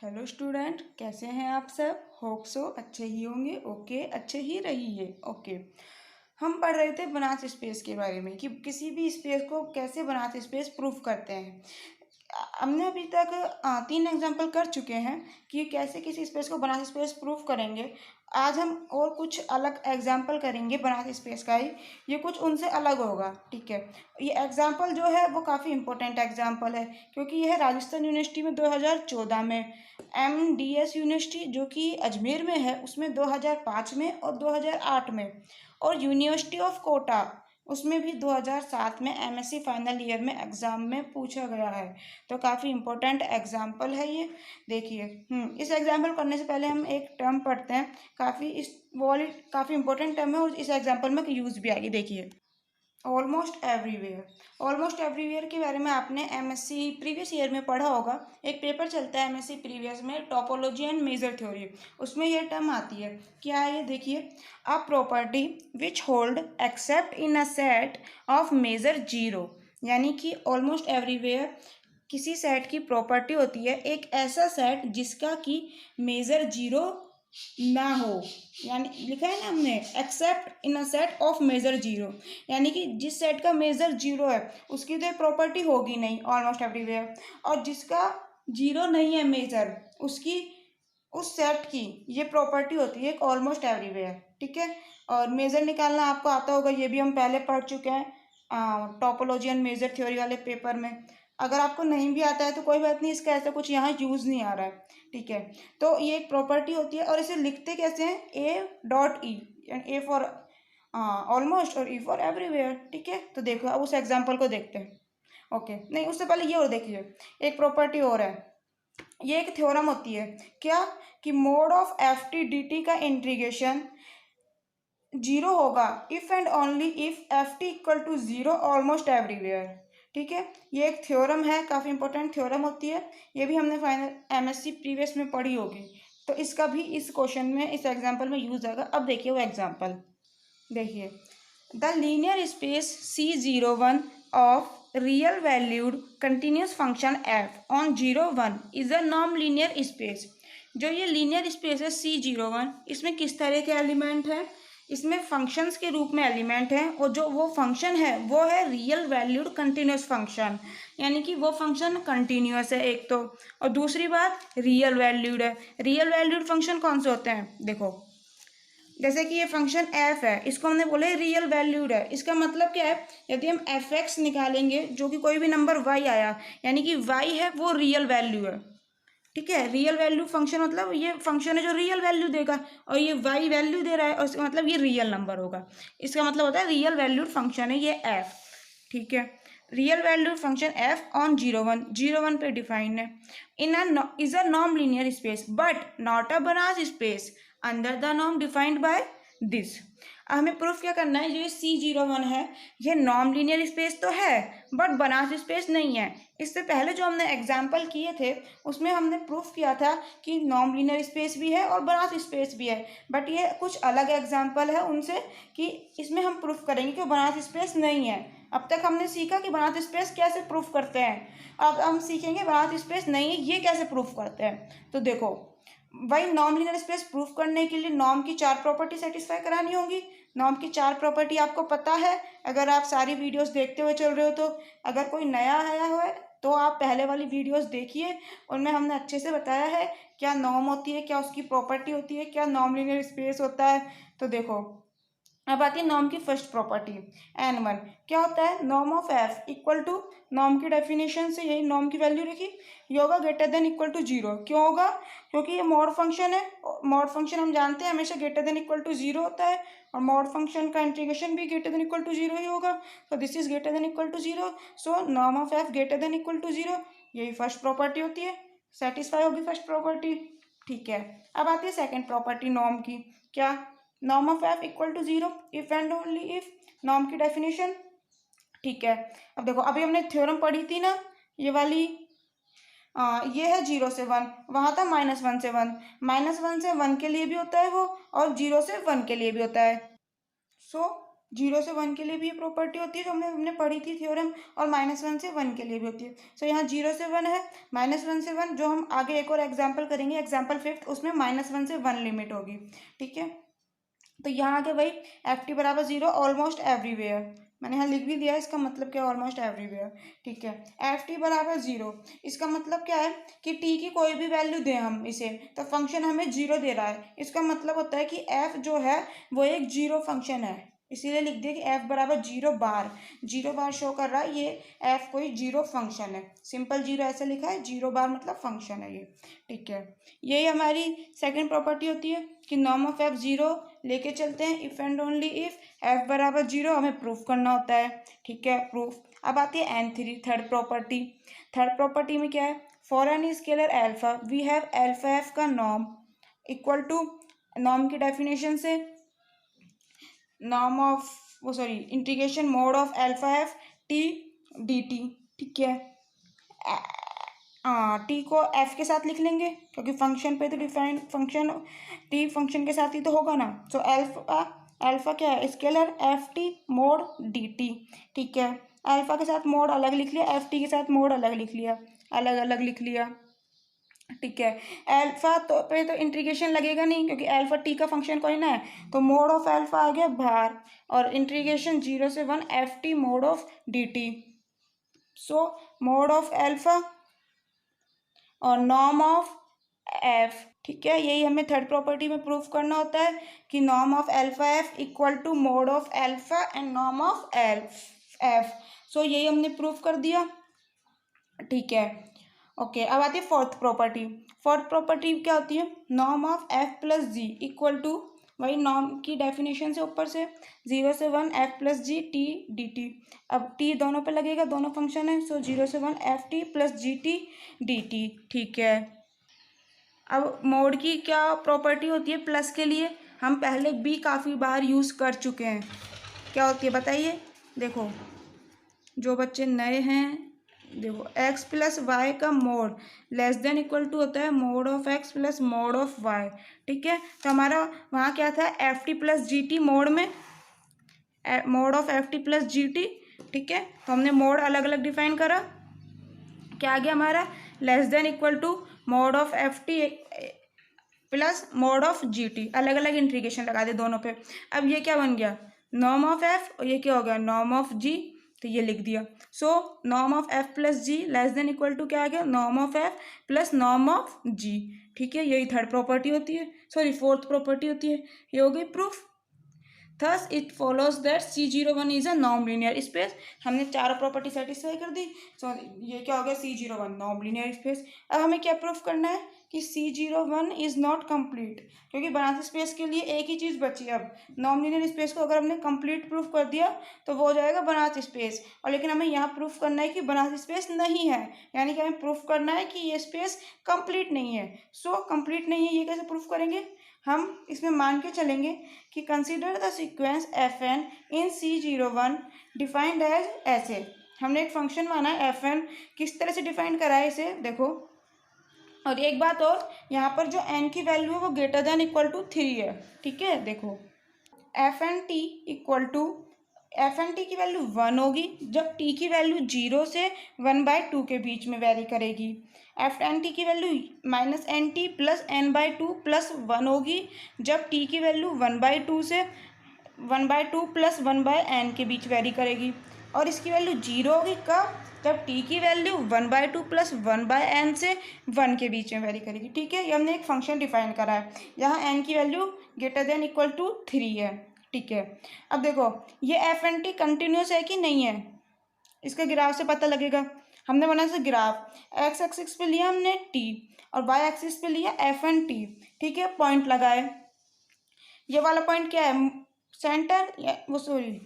Hello student, कैसे हैं आप सब? होप सो अच्छे ही होंगे। ओके, अच्छे ही रहिए। ओके, हम पढ़ रहे थे बनास स्पेस के बारे में कि किसी भी स्पेस को कैसे बनास स्पेस प्रूफ करते हैं। हमने अभी तक 3 एग्जाम्पल कर चुके हैं कि कैसे किसी स्पेस को बनास स्पेस प्रूफ करेंगे। आज हम और कुछ अलग एग्जाम्पल करेंगे बनास स्पेस का ही। ये कुछ उनसे अलग होगा, ठीक है। ये एग्जाम्पल जो है वो काफ़ी इंपॉर्टेंट एग्जाम्पल है क्योंकि यह राजस्थान यूनिवर्सिटी में 2014 में, MDS यूनिवर्सिटी जो कि अजमेर में है उसमें 2005 में और 2008 में, और यूनिवर्सिटी ऑफ कोटा उसमें भी 2007 में MSc फाइनल ईयर में एग्ज़ाम में पूछा गया है। तो काफ़ी इंपॉर्टेंट एग्जाम्पल है ये। देखिए, इस एग्जाम्पल करने से पहले हम एक टर्म पढ़ते हैं। काफ़ी इंपॉर्टेंट टर्म है और इस एग्जाम्पल में यूज़ भी आएगी। देखिए, ऑलमोस्ट एवरीवेयर। ऑलमोस्ट एवरीवेयर के बारे में आपने MSc प्रीवियस ईयर में पढ़ा होगा। एक पेपर चलता है MSc प्रीवियस में, टोपोलॉजी एंड मेजर थ्योरी। उसमें यह टर्म आती है। क्या है ये? देखिए, a property which hold except in a set of measure zero. यानी कि ऑलमोस्ट एवरीवेयर किसी सेट की प्रॉपर्टी होती है, एक ऐसा सेट जिसका कि मेजर जीरो ना हो। यानी लिखा है ना हमने, except in a set of measure zero, यानी कि जिस सेट का मेजर जीरो है उसकी तो प्रॉपर्टी होगी नहीं ऑलमोस्ट एवरीवेयर, और जिसका जीरो नहीं है मेजर, उसकी उस सेट की ये प्रॉपर्टी होती है ऑलमोस्ट एवरीवेयर, ठीक है। और मेजर निकालना आपको आता होगा, ये भी हम पहले पढ़ चुके हैं टोपोलॉजी एंड मेजर थ्योरी वाले पेपर में। अगर आपको नहीं भी आता है तो कोई बात नहीं, इसका ऐसा कुछ यहाँ यूज़ नहीं आ रहा है, ठीक है। तो ये एक प्रॉपर्टी होती है और इसे लिखते कैसे हैं? A.E, ए फॉर ऑलमोस्ट और E फॉर एवरीवेयर, ठीक है। तो देखो, अब उस एग्जाम्पल को देखते हैं। ओके, नहीं उससे पहले ये और देखिए, एक प्रॉपर्टी और है। ये एक थ्योरम होती है। क्या? कि मोड ऑफ FT/DT का इंटीग्रेशन जीरो होगा if and only if FT equal to zero almost everywhere, ठीक है। ये एक थ्योरम है, काफ़ी इंपॉर्टेंट थ्योरम होती है। ये भी हमने फाइनल MSc प्रीवियस में पढ़ी होगी, तो इसका भी इस क्वेश्चन में, इस एग्जाम्पल में यूज आएगा। अब देखिए वो एग्जाम्पल, देखिए, the linear space C01 of real valued continuous function f on 0 1 is a non linear space. जो ये लीनियर स्पेस है C01, इसमें किस तरह के एलिमेंट है? इसमें फंक्शंस के रूप में एलिमेंट है, और जो वो फंक्शन है वो है रियल वैल्यूड कंटिन्यूस फंक्शन, यानी कि वो फंक्शन कंटिन्यूस है एक तो, और दूसरी बात रियल वैल्यूड है। रियल वैल्यूड फंक्शन कौन से होते हैं? देखो, जैसे कि ये फंक्शन f है, इसको हमने बोले रियल वैल्यूड है। इसका मतलब क्या है? यदि हम f(x) निकालेंगे, जो कि कोई भी नंबर y आया, यानी कि y है वो रियल वैल्यू है, ठीक है। रियल वैल्यू फंक्शन मतलब ये फंक्शन है जो रियल वैल्यू देगा, और ये y वैल्यू दे रहा है, और इसका मतलब ये रियल नंबर होगा। इसका मतलब होता है रियल वैल्यूड फंक्शन है ये f, ठीक है। Real valued function f on 0 1 पे डिफाइंड है। Is a non linear space but not a Banas space under the norm defined by this. हमें प्रूफ क्या करना है? जो C01 है ये नॉन लीनियर स्पेस तो है बट बनास स्पेस नहीं है। इससे पहले जो हमने एग्जाम्पल किए थे उसमें हमने प्रूफ किया था कि नॉन लीनियर स्पेस भी है और बनास स्पेस भी है, बट ये कुछ अलग एग्जाम्पल है उनसे, कि इसमें हम प्रूफ करेंगे कि बनास स्पेस नहीं है। अब तक हमने सीखा कि बनास स्पेस कैसे प्रूफ करते हैं, अब हम सीखेंगे बनास स्पेस नहीं है ये कैसे प्रूफ करते हैं। तो देखो, भाई नॉन लीनियर स्पेस प्रूफ करने के लिए नॉर्म की 4 प्रॉपर्टी सेटिस्फाई करानी होंगी। नॉर्म की 4 प्रॉपर्टी आपको पता है, अगर आप सारी वीडियोस देखते हुए चल रहे हो तो। अगर कोई नया आया हुआ है तो आप पहले वाली वीडियोस देखिए, उनमें हमने अच्छे से बताया है क्या नॉर्म होती है, क्या उसकी प्रॉपर्टी होती है, क्या नॉन लीनियर स्पेस होता है। तो देखो, अब आती है नॉर्म की फर्स्ट प्रॉपर्टी N1। क्या होता है? Norm of f equal to, norm की डेफिनेशन से यही नॉर्म की वैल्यू रखी, ये होगा greater than equal to zero. क्यों होगा? क्योंकि ये मॉड फंक्शन है, मॉड फंक्शन हम जानते हैं हमेशा greater than equal to zero होता है, और मॉड फंक्शन का इंटीग्रेशन भी greater than equal to zero ही होगा। तो this is greater than equal to zero, so norm of f greater than equal to zero, यही फर्स्ट प्रॉपर्टी होती है, सेटिस्फाई होगी फर्स्ट प्रॉपर्टी, ठीक है। अब आती है सेकेंड प्रॉपर्टी नॉर्म की। क्या? Norm of f equal to zero if and only if, norm की डेफिनेशन, ठीक है। अब देखो, अभी हमने थ्योरम पढ़ी थी ना, ये वाली, ये है 0 से 1, वहाँ था -1 से 1, -1 से 1 के लिए भी होता है वो, और 0 से 1 के लिए भी होता है। सो 0 से 1 के लिए भी ये प्रॉपर्टी होती है जो हमने पढ़ी थी थ्योरम, और -1 से 1 के लिए भी होती है। सो यहाँ 0 से 1 है, -1 से 1, जो हम आगे एक और एग्जाम्पल करेंगे, एग्जाम्पल 5, उसमें -1 से 1 लिमिट होगी। ठीक है, तो यहाँ आगे वही FT बराबर 0 ऑलमोस्ट एवरीवेयर, मैंने यहाँ लिख भी दिया है, इसका मतलब क्या, ऑलमोस्ट एवरीवेयर। ठीक है, FT बराबर 0, इसका मतलब क्या है कि T की कोई भी वैल्यू दें हम इसे, तो फंक्शन हमें 0 दे रहा है, इसका मतलब होता है कि F जो है वो एक 0 फंक्शन है, इसीलिए लिख दिया कि F बराबर 0 बार, 0 बार शो कर रहा है, ये F कोई 0 फंक्शन है, सिंपल 0 ऐसे लिखा है, 0 बार मतलब फंक्शन है ये। ठीक है, यही हमारी सेकंड प्रॉपर्टी होती है कि नॉर्म ऑफ F 0 लेके चलते हैं, if and only if F बराबर 0 हमें प्रूफ करना होता है। ठीक है, प्रूफ। अब आती है N3 third property. Third property में क्या है, for an scalar alpha we have alpha F का नॉर्म इक्वल टू, नॉर्म की डेफिनेशन से norm of integration mod of alpha F T dt। ठीक है, टी को एफ के साथ लिख लेंगे क्योंकि फंक्शन पे तो डिफाइन फंक्शन टी फंक्शन के साथ ही तो होगा ना। सो अल्फा क्या है, scalar F T mod D T. ठीक है, अल्फा के साथ मोड अलग लिख लिया, एफ टी के साथ मोड अलग लिख लिया, अलग अलग लिख लिया। ठीक है, अल्फा तो पे तो इंटीग्रेशन लगेगा नहीं क्योंकि अल्फा टी का फंक्शन कोई ना है, तो मोड ऑफ अल्फा आ गया बाहर, और इंटीग्रेशन 0 से 1 F T mod of D T. So mode of alpha और नॉर्म ऑफ एफ। ठीक है, यही हमें थर्ड प्रॉपर्टी में प्रूफ करना होता है कि norm of alpha f equal to mod of alpha and norm of f. So यही हमने प्रूफ कर दिया। ठीक है, ओके, अब आती है फोर्थ प्रॉपर्टी। फोर्थ प्रॉपर्टी क्या होती है, norm of F plus G equal to, वही नॉर्म की डेफिनेशन से ऊपर से 0 से 1 एफ प्लस जी टी डी टी। अब टी दोनों पे लगेगा, दोनों फंक्शन है, सो 0 से 1 एफ टी प्लस जी टी डी टी। ठीक है, अब मोड की क्या प्रॉपर्टी होती है प्लस के लिए, हम पहले भी काफ़ी बार यूज़ कर चुके हैं, क्या होती है बताइए। देखो, जो बच्चे नए हैं, देखो x प्लस वाई का mod less than equal to होता है mod of x plus mod of y। ठीक है, तो हमारा वहाँ क्या था, एफ टी प्लस जी टी मोड में, mod of F T plus ji t. ठीक है, तो हमने मोड अलग अलग डिफाइन करा, क्या आ गया हमारा, less than equal to mod of F T plus mod of G T, अलग अलग इंटीग्रेशन लगा दे दोनों पे। अब ये क्या बन गया, नॉर्म ऑफ एफ, और ये क्या हो गया, नॉर्म ऑफ जी, तो ये लिख दिया। So norm of F plus g less than equal to क्या आ गया, norm of F plus norm of g. ठीक है, यही थर्ड प्रॉपर्टी होती है, सॉरी फोर्थ प्रॉपर्टी होती है, ये हो गई proof. Thus it follows that C01 is a non linear space. हमने चारों प्रॉपर्टी सेटिस्फाई कर दी, सो ये क्या हो गया, C01 नॉन लीनियर स्पेस। अब हमें क्या प्रूफ करना है कि C01 इज नॉट कंप्लीट, क्योंकि बनारसी स्पेस के लिए एक ही चीज़ बची है। अब नॉन लीनियर स्पेस को अगर हमने कंप्लीट प्रूफ कर दिया तो वो हो जाएगा बनारसी स्पेस, और लेकिन हमें यहाँ प्रूफ करना है कि बनारसी स्पेस नहीं है, यानी कि हमें प्रूफ करना है कि ये स्पेस कंप्लीट नहीं है। सो कंप्लीट नहीं है, ये कैसे प्रूफ करेंगे, हम इसमें मान के चलेंगे कि consider the sequence F N in C01 defined as ऐसे। हमने एक फंक्शन माना है एफ एन, किस तरह से डिफाइन करा है इसे देखो। और एक बात और, यहाँ पर जो एन की वैल्यू है वो ग्रेटर देन इक्वल टू 3 है। ठीक है, देखो F N T equal to, F N T की वैल्यू 1 होगी जब टी की वैल्यू 0 से 1/2 के बीच में वेरी करेगी। एफ एन टी की value minus N T plus n/2 plus 1 होगी जब टी की वैल्यू 1/2 से 1/2 प्लस 1/n के बीच वेरी करेगी। और इसकी वैल्यू 0 होगी कब, जब टी की वैल्यू 1/2 प्लस 1/n से 1 के बीच में वेरी करेगी। ठीक है, ये हमने एक फंक्शन डिफाइन करा है, यहाँ n की value greater than equal to 3 है। ठीक है, अब देखो ये एफ एन टी कंटिन्यूस है कि नहीं है, इसके ग्राफ से पता लगेगा। हमने बनाया से ग्राफ, एक्स एक्सिस पे लिया हमने टी और वाई एक्सिस पे लिया एफ एन टी। ठीक है, पॉइंट लगाए, ये वाला पॉइंट क्या है, सेंटर, वो सॉरी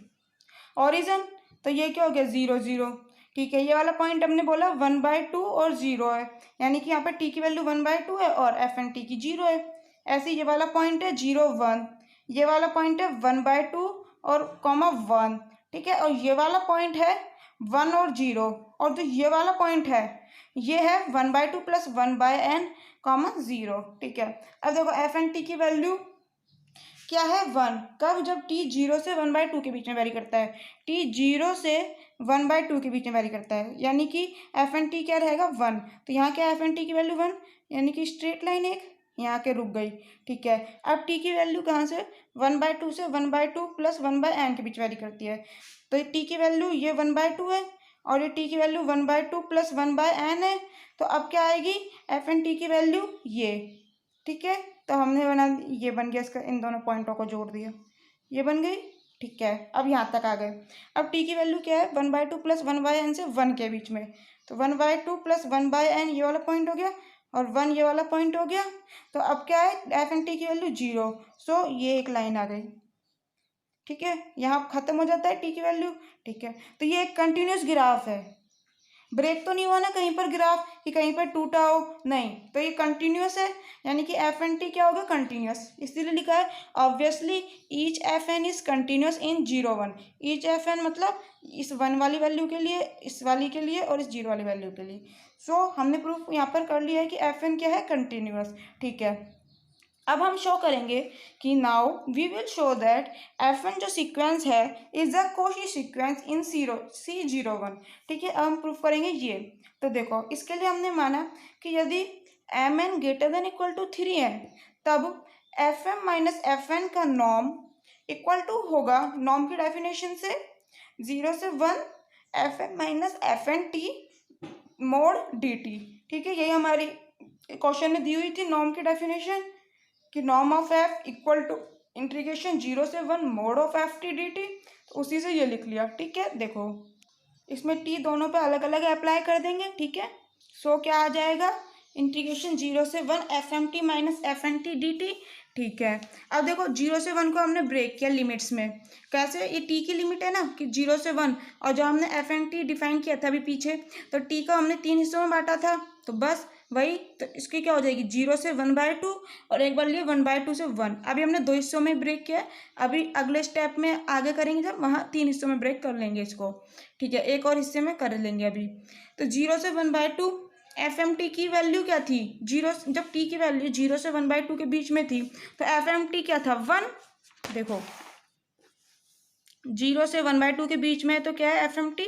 ओरिजिन, तो ये क्या हो गया 0 0। ठीक है, ये वाला पॉइंट हमने बोला 1/2 और 0 है, यानी कि यहाँ पर टी की वैल्यू 1/2 है और एफ एन टी की 0 है। ऐसे ये वाला पॉइंट है 0 1, ये वाला पॉइंट है 1/2 और कॉमा 1। ठीक है, और ये वाला पॉइंट है 1 और 0, और जो ये वाला पॉइंट है ये है 1/2 प्लस 1/n कॉमा 0। ठीक है, अब देखो एफ एन टी की वैल्यू क्या है 1। कब? जब t 0 से 1/2 के बीच में वेरी करता है। t 0 से 1/2 के बीच में वेरी करता है, यानी कि एफ एन टी क्या रहेगा 1। तो यहाँ क्या एफ एन टी की वैल्यू 1, यानी कि स्ट्रेट लाइन एक यहाँ के रुक गई। ठीक है, अब t की वैल्यू कहाँ से 1/2 से 1/2 प्लस 1/n के बीच वेरी करती है। तो t की वैल्यू ये 1/2 है और ये t की वैल्यू 1/2 प्लस 1/n है। तो अब क्या आएगी एफ एन टी की वैल्यू ये। ठीक है, तो हमने बना, ये बन गया इसका, इन दोनों पॉइंटों को जोड़ दिया, ये बन गई। ठीक है, अब यहाँ तक आ गए। अब t की वैल्यू क्या है 1/2 प्लस 1/n से 1 के बीच में। तो 1/2 प्लस 1/n ये वाला पॉइंट हो गया और 1 ये वाला पॉइंट हो गया। तो अब क्या है एफ एन टी की वैल्यू 0। सो ये एक लाइन आ गई। ठीक है, यहाँ खत्म हो जाता है टी की वैल्यू। ठीक है, तो ये एक कंटिन्यूस ग्राफ है। ब्रेक तो नहीं हुआ ना कहीं पर ग्राफ कि कहीं पर टूटा हो, नहीं, तो ये कंटिन्यूस है, यानी कि एफ एन टी क्या होगा कंटिन्यूस, इसीलिए लिखा है obviously each F N is continuous in 0 1। Each F N मतलब इस 1 वाली वैल्यू के लिए, इस वाली के लिए और इस 0 वाली वैल्यू के लिए। सो हमने प्रूफ यहाँ पर कर लिया है कि एफ एन क्या है कंटिन्यूस। ठीक है, अब हम शो करेंगे कि now we will show that F N जो सीक्वेंस है is a Cauchy sequence in C01। ठीक है, अब हम प्रूफ करेंगे ये। तो देखो इसके लिए हमने माना कि यदि M N greater than equal to 3 है तब F M minus F N का नॉर्म इक्वल टू होगा, नॉर्म की डेफिनेशन से 0 से 1 F M minus F N T mod D T. ठीक है, यही हमारी क्वेश्चन में दी हुई थी नॉर्म की डेफिनेशन कि norm of F equal to integration 0 से 1 mod of F T D T. तो उसी से ये लिख लिया। ठीक है, देखो इसमें टी दोनों पे अलग अलग अप्लाई कर देंगे। ठीक है, सो क्या आ जाएगा इंटीग्रेशन 0 से 1 F M T minus F N T D T. ठीक है, अब देखो 0 से 1 को हमने ब्रेक किया लिमिट्स में। कैसे? ये टी की लिमिट है ना कि 0 से 1, और जो हमने एफ एन टी डिफाइन किया था अभी पीछे, तो टी को हमने 3 हिस्सों में बांटा था, तो बस वही, तो इसकी क्या हो जाएगी 0 से 1/2 और एक बार लिए 1/2 से 1। अभी हमने 2 हिस्सों में ब्रेक किया, अभी अगले स्टेप में आगे करेंगे जब वहाँ 3 हिस्सों में ब्रेक कर लेंगे इसको। ठीक है, एक और हिस्से में कर लेंगे अभी। तो 0 से 1/2 एफ एम टी की वैल्यू क्या थी 0, जब टी की वैल्यू 0 से 1/2 के बीच में थी तो एफ एम टी क्या था 1। देखो 0 से 1/2 के बीच में है तो क्या है F M T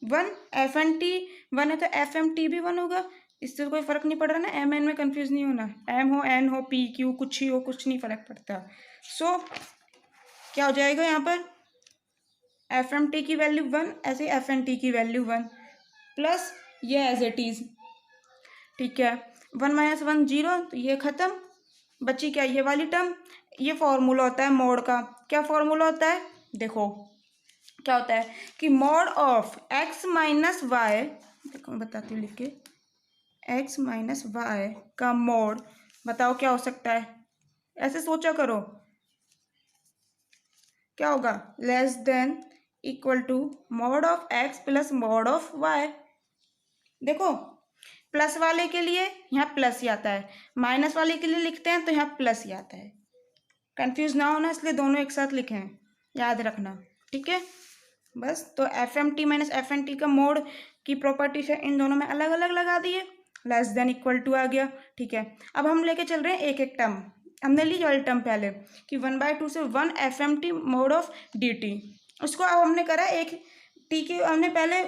1, F N T 1 है तो एफ एम टी भी 1 होगा। इससे कोई फर्क नहीं पड़ रहा ना, एम एन में कंफ्यूज नहीं होना, एम हो एन हो पी क्यू कुछ ही हो, कुछ नहीं फर्क पड़ता। सो क्या हो जाएगा यहाँ पर एफ एम टी की वैल्यू 1, ऐसे एफ एन टी की वैल्यू 1 प्लस ये एज इट इज। ठीक है, 1 माइनस 1 0, तो ये खत्म, बची क्या ये वाली टर्म। ये फॉर्मूला होता है मोड का। क्या फॉर्मूला होता है देखो, क्या होता है कि mod of x minus Y, देखो मैं बताती हूँ लिख के, x माइनस वाई का मोड बताओ क्या हो सकता है, ऐसे सोचा करो क्या होगा, less than equal to mod of x plus mod of y। देखो प्लस वाले के लिए यहाँ प्लस ही आता है, माइनस वाले के लिए लिखते हैं तो यहाँ प्लस ही आता है। कंफ्यूज ना होना इसलिए दोनों एक साथ लिखे हैं, याद रखना। ठीक है, बस तो F M T minus F N T का मोड की प्रॉपर्टी से इन दोनों में अलग अलग लगा दिए, लेस देन इक्वल टू आ गया। ठीक है, अब हम लेके चल रहे हैं एक एक टर्म। हमने ली वाली टर्म पहले कि 1/2 से 1 F M T mod of D T, उसको अब हमने करा एक टी की, हमने पहले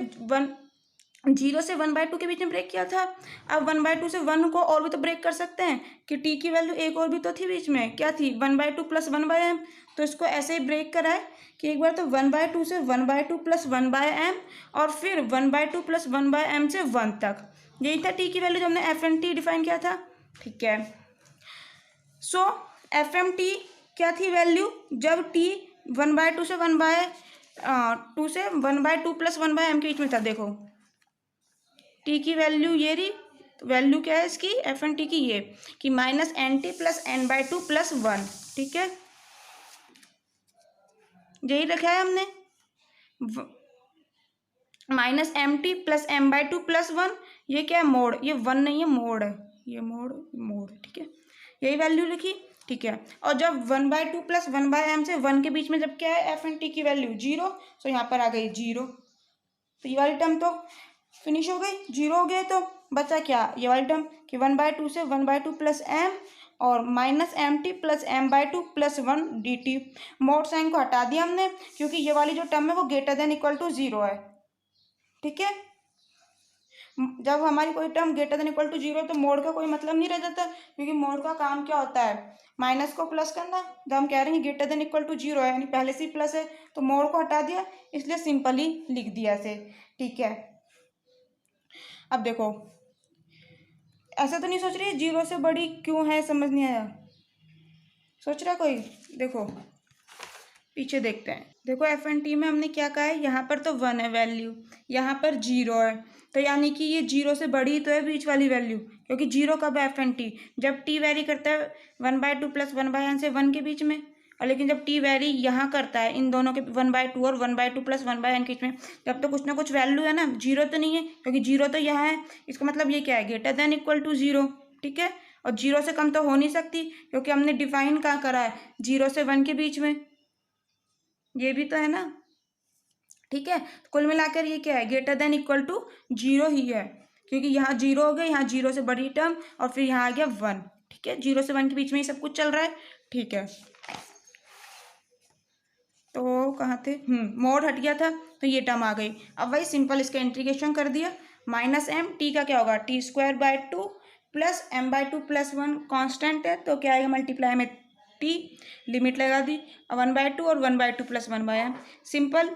0 से 1/2 के बीच में ब्रेक किया था, अब 1/2 से 1 को और भी तो ब्रेक कर सकते हैं कि टी की वैल्यू एक और भी तो थी बीच में, क्या थी 1/2 प्लस 1/m। तो इसको ऐसे ही ब्रेक करा है कि एक बार तो 1/2 से 1/2 प्लस 1/m और फिर 1/2 प्लस 1/m से 1 तक, यही था टी की वैल्यू जो हमने एफ एन टी डिफाइन किया था। ठीक है, सो एफ एम टी क्या थी वैल्यू जब टी 1/2 से 1/2 से 1/2 प्लस 1/m के बीच में था। देखो टी की वैल्यू ये रही, वैल्यू क्या है इसकी एफ एन टी की ये कि minus N T plus n/2 plus 1। ठीक है, यही रखा है हमने, minus M T plus m/2 plus 1। ये क्या है मोड, ये 1 नहीं है मोड है, ये मोड। ठीक है, यही वैल्यू लिखी। ठीक है, और जब 1/2 प्लस 1/m से 1 के बीच में जब क्या है एफ एन टी की वैल्यू 0, तो यहाँ पर आ गई 0, तो ये वाली टर्म तो फिनिश हो गई, 0 हो गए। तो बचा क्या, ये वाली टर्म कि 1/2 से 1/2 प्लस एम और minus M T plus m/2 plus 1 dt। Mod sign को हटा दिया हमने क्योंकि ये वाली जो टर्म है वो ग्रेटर देन इक्वल टू 0 है। ठीक है, जब हमारी कोई term greater than equal to 0 तो मोड का कोई मतलब नहीं रह जाता, क्योंकि मोड का काम क्या होता है, माइनस को प्लस करना। जब हम कह रहे हैं ग्रेटर देन इक्वल टू 0 है यानी पहले से ही प्लस है, तो मोड को हटा दिया, इसलिए सिंपली लिख दिया ऐसे। ठीक है, अब देखो ऐसा तो नहीं सोच रही 0 से बड़ी क्यों है, समझ नहीं आया, सोच रहा कोई? देखो पीछे देखते हैं। देखो एफ एंड टी में हमने क्या कहा है, यहाँ पर तो 1 है वैल्यू, यहाँ पर 0 है, तो यानी कि ये 0 से बड़ी तो है बीच वाली वैल्यू, क्योंकि 0 कब है एफ एंड टी, जब टी वेरी करता है 1/2 प्लस 1/n से 1 के बीच में। और लेकिन जब टी वेरी यहाँ करता है इन दोनों के 1/2 और 1/2 प्लस 1/n के बीच में, तब तो कुछ ना कुछ वैल्यू है ना, 0 तो नहीं है, क्योंकि 0 तो यहाँ है, इसका मतलब ये क्या है, ग्रेटर देन इक्वल टू 0। ठीक है, और 0 से कम तो हो नहीं सकती, क्योंकि हमने डिफाइन कहाँ करा है, 0 से 1 के बीच में, ये भी तो है ना। ठीक है, कुल मिलाकर ये क्या है, ग्रेटर देन इक्वल टू 0 ही है, क्योंकि यहाँ 0 हो गया, यहाँ 0 से बड़ी टर्म, और फिर यहाँ आ गया 1। ठीक है, 0 से 1 के बीच में ही सब कुछ चल रहा है। ठीक है, तो कहाँ थे, मोड हट गया था तो ये टर्म आ गई। अब वही सिंपल इसका इंटीग्रेशन कर दिया, माइनस एम, टी का क्या होगा, t² plus m/2 plus 1 constant है, तो क्या आएगा, मल्टीप्लाई में टी, लिमिट लगा दी, 1/2 और 1/2 प्लस 1/m। सिंपल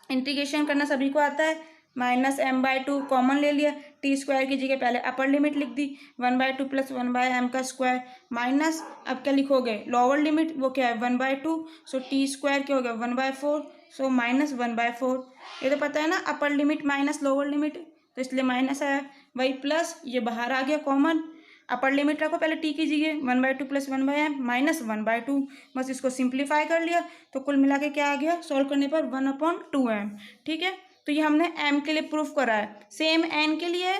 इंटीग्रेशन करना सभी को आता है, -m/2 कॉमन ले लिया, t² की जगह पहले अपर लिमिट लिख दी, 1/2 प्लस 1/m का स्क्वायर, माइनस अब क्या लिखोगे, लोअर लिमिट, वो क्या है 1/2, सो t² क्या हो गया 1/4, सो -1/4। ये तो पता है ना, upper limit minus lower limit, तो इसलिए माइनस आया, वही प्लस ये बाहर आ गया कॉमन, अपर लिमिट रखो पहले टी कीजिए, 1/2 प्लस 1/m माइनस 1/2, बस इसको सिंप्लीफाई कर लिया, तो कुल मिला के क्या आ गया, सॉल्व करने पर 1/2m। ठीक है, तो ये हमने m के लिए प्रूफ करा है, सेम n के लिए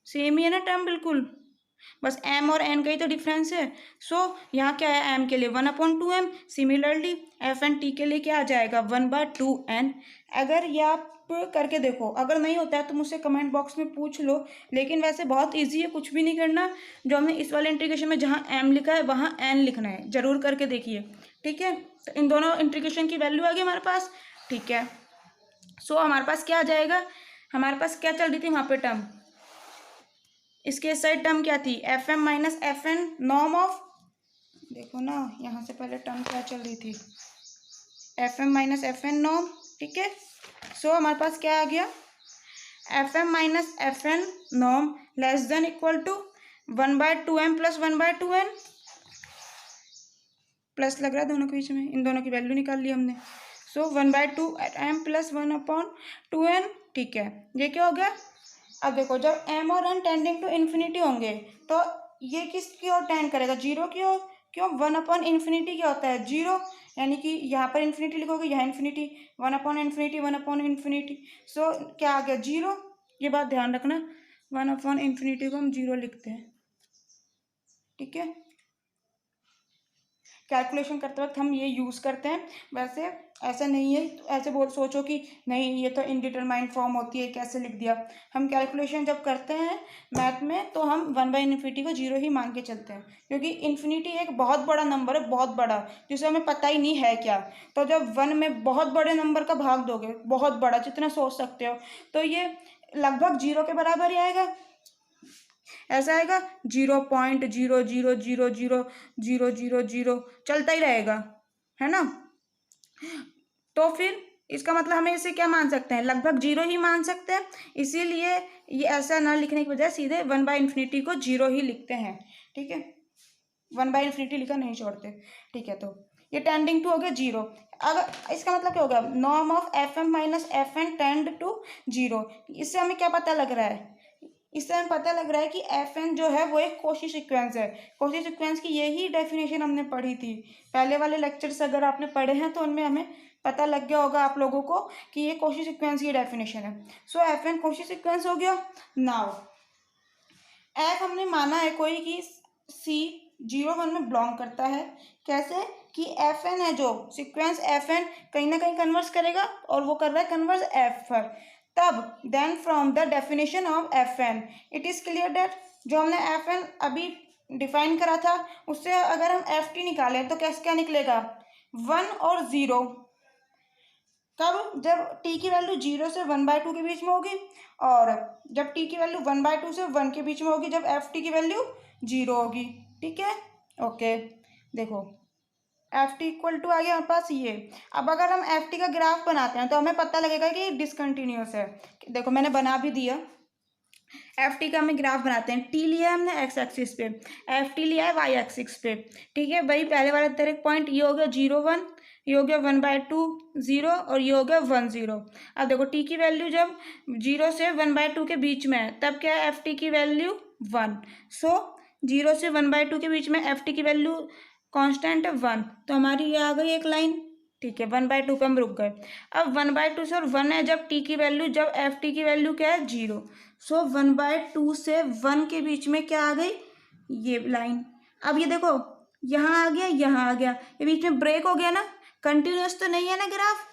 सेम ही है ना टर्म बिल्कुल, बस m और n का ही तो डिफरेंस है। सो यहाँ क्या है, m के लिए 1/2m, similarly f and t के लिए क्या आ जाएगा 1/2n। अगर ये आप करके देखो, अगर नहीं होता है तो मुझसे कमेंट बॉक्स में पूछ लो, लेकिन वैसे बहुत इजी है, कुछ भी नहीं करना, जो हमने इस वाले इंटीग्रेशन में जहाँ m लिखा है वहाँ n लिखना है, जरूर करके देखिए। ठीक है, तो इन दोनों इंटीग्रेशन की वैल्यू आ गई हमारे पास। ठीक है, सो हमारे पास क्या आ जाएगा, हमारे पास क्या चल रही थी वहाँ पे टर्म, इसके साइड टर्म क्या थी, F M minus F N norm of, देखो ना यहाँ से पहले टर्म क्या चल रही थी, F M minus F N norm. ठीक है, सो हमारे पास क्या आ गया, F M minus F N norm less than equal to 1/2m plus 1/2n, plus लग रहा है दोनों के बीच में, इन दोनों की वैल्यू निकाल ली हमने, सो 1/2m प्लस 1/2n। ठीक है, ये क्या हो गया, अब देखो जब m और n टेंडिंग टू इन्फिनिटी होंगे तो ये किसकी ओर टेंड करेगा, 0 की ओर, क्यों 1/∞ क्या होता है 0, यानी कि यहाँ पर इन्फिनिटी लिखोगे, यहाँ इन्फिनिटी, 1/∞ 1/∞, सो क्या आ गया 0। ये बात ध्यान रखना, 1/∞ को हम 0 लिखते हैं। ठीक है, कैलकुलेशन करते वक्त हम ये यूज़ करते हैं, वैसे ऐसा नहीं है, ऐसे बोल सोचो कि नहीं ये तो इनडिटरमाइंड फॉर्म होती है कैसे लिख दिया, हम कैलकुलेशन जब करते हैं मैथ में तो हम 1/∞ को 0 ही मान के चलते हैं, क्योंकि इन्फिनिटी एक बहुत बड़ा नंबर है, बहुत बड़ा, जिसे हमें पता ही नहीं है क्या, तो जब 1 में बहुत बड़े नंबर का भाग दोगे, बहुत बड़ा जितना सोच सकते हो, तो ये लगभग 0 के बराबर ही आएगा, ऐसा आएगा 0.00000000 चलता ही रहेगा, है ना। तो फिर इसका मतलब हमें इसे क्या मान सकते हैं, लगभग 0 ही मान सकते हैं, इसीलिए ये ऐसा ना लिखने की बजाय सीधे 1/∞ को 0 ही लिखते हैं। ठीक है, 1/∞ लिखा नहीं छोड़ते। ठीक है, तो ये टेंडिंग टू हो गया 0। अब इसका मतलब क्या होगा, norm of F M minus F N tend to 0, इससे हमें क्या पता लग रहा है, इससे हमें पता लग रहा है कि एफ एन जो है वो एक कॉची सीक्वेंस है। कॉची सीक्वेंस की यही डेफिनेशन हमने पढ़ी थी, पहले वाले लेक्चर्स अगर आपने पढ़े हैं तो उनमें हमें पता लग गया होगा आप लोगों को कि ये कॉची सीक्वेंस की डेफिनेशन है। सो एफ एन कॉची सीक्वेंस हो गया। नाउ एफ हमने माना है कोई कि सी 0 1 में बिलोंग करता है, कैसे कि एफ एन है जो सीक्वेंस एफ एन कहीं ना कहीं कन्वर्स करेगा, और वो कर रहा है कन्वर्स एफ पर, तब then from the definition of F N it is clear that जो हमने एफ एन अभी डिफाइन करा था उससे अगर हम एफ टी निकालें तो कैसे क्या निकलेगा 1 और 0। कब? जब t की वैल्यू 0 से 1/2 के बीच में होगी और जब t की वैल्यू 1/2 से 1 के बीच में होगी, जब एफ टी की वैल्यू 0 होगी। ठीक है, ओके। देखो एफ टी इक्वल टू आ गया हमारे पास ये। अब अगर हम एफ टी का ग्राफ बनाते हैं तो हमें पता लगेगा कि डिसकंटिन्यूअस है। देखो मैंने बना भी दिया। एफ टी का हमें ग्राफ बनाते हैं। टी लिया है हमने एक्स एक्सिस पे, एफ टी लिया है वाई एक्सिस पे। ठीक है भाई, पहले वाला तेरे पॉइंट ये हो गया 0 1, ये हो गया 1/2 0 और ये हो गया 1 0। अब देखो टी की वैल्यू जब 0 से 1/2 के बीच में है तब क्या है एफ टी की वैल्यू 1। सो 0 से 1/2 के बीच में एफ टी की वैल्यू कांस्टेंट है 1, तो हमारी ये आ गई एक लाइन। ठीक है, 1/2 पे हम रुक गए। अब 1/2 से और 1 है जब टी की वैल्यू, जब एफ टी की वैल्यू क्या है 0। सो 1/2 से 1 के बीच में क्या आ गई ये लाइन। अब ये देखो यहाँ आ गया, यहाँ आ गया, ये बीच में ब्रेक हो गया ना, कंटिन्यूस तो नहीं है ना ग्राफ।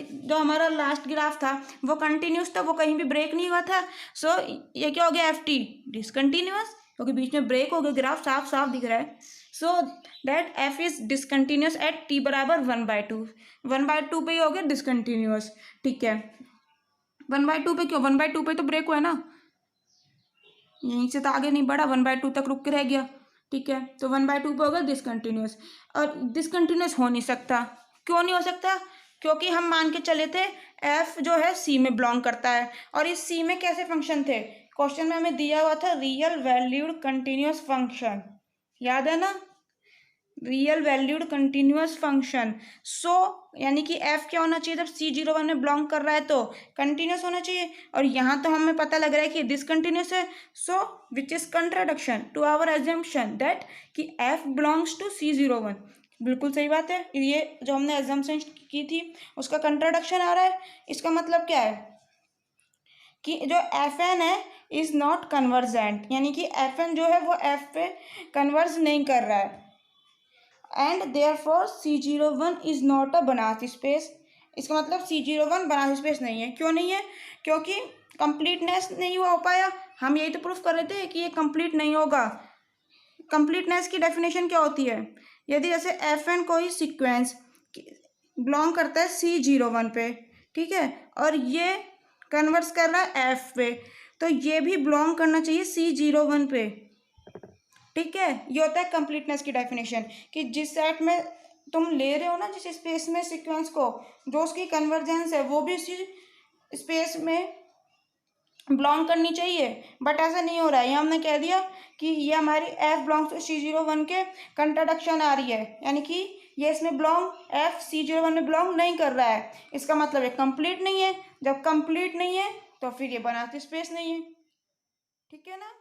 जो हमारा लास्ट ग्राफ था वो कंटिन्यूस था, वो कहीं भी ब्रेक नहीं हुआ था। सो ये क्या हो गया एफ टी डिसकंटिन्यूअस, क्योंकि बीच में ब्रेक हो गया, ग्राफ साफ साफ दिख रहा है। So that F is discontinuous at T बराबर 1/2। 1/2 पे ही हो गया डिसकंटिन्यूअस। ठीक है, 1/2 पे क्यों? 1/2 पे तो ब्रेक हुआ है ना, यहीं से तो आगे नहीं बढ़ा, 1/2 तक रुक के रह गया। ठीक है, तो 1/2 पे होगा डिसकंटिन्यूअस। और डिसकंटिन्यूअस हो नहीं सकता। क्यों नहीं हो सकता? क्योंकि हम मान के चले थे एफ जो है सी में बिलोंग करता है, और इस सी में कैसे फंक्शन थे? क्वेश्चन में हमें दिया हुआ था रियल वैल्यूड कंटिन्यूअस फंक्शन, याद है ना, रियल वैल्यूड कंटिन्यूअस फंक्शन। सो यानी कि एफ क्या होना चाहिए जब C01 में बिलोंग कर रहा है तो कंटिन्यूअस होना चाहिए, और यहाँ तो हमें पता लग रहा है कि डिसकंटिन्यूअस है। So which is contradiction to our assumption that कि एफ बिलोंग्स टू C01। बिल्कुल सही बात है, ये जो हमने एजम्पशन की थी उसका कंट्राडिक्शन आ रहा है। इसका मतलब क्या है कि जो एफ एन है इज नॉट कन्वर्जेंट, यानी कि एफ एन जो है वो एफ पे कन्वर्ज नहीं कर रहा है, and therefore C01 is not a Banas space. इसका मतलब C01 बनास स्पेस नहीं है। क्यों नहीं है? क्योंकि कंप्लीटनेस नहीं हो पाया। हम यही तो प्रूफ कर रहे थे कि ये कंप्लीट नहीं होगा। कंप्लीटनेस की डेफिनेशन क्या होती है? यदि जैसे एफ एन कोई सीक्वेंस बिलोंग करता है C01 पे, ठीक है, और ये कन्वर्स कर रहा है एफ पे, तो ये भी बिलोंग करना चाहिए C01 पे। ठीक है, ये होता है कंप्लीटनेस की डेफिनेशन कि जिस सेट में तुम ले रहे हो ना, जिस स्पेस में सीक्वेंस को, जो उसकी कन्वर्जेंस है वो भी उसी स्पेस में बिलोंग करनी चाहिए। बट ऐसा नहीं हो रहा है। ये हमने कह दिया कि ये हमारी एफ बिलोंग्स टू C01 के कंट्राडिक्शन आ रही है, यानी कि ये इसमें बिलोंग एफ C01 में बिलोंग नहीं कर रहा है। इसका मतलब ये कंप्लीट नहीं है। जब कंप्लीट नहीं है तो फिर ये बनाते स्पेस नहीं है। ठीक है ना।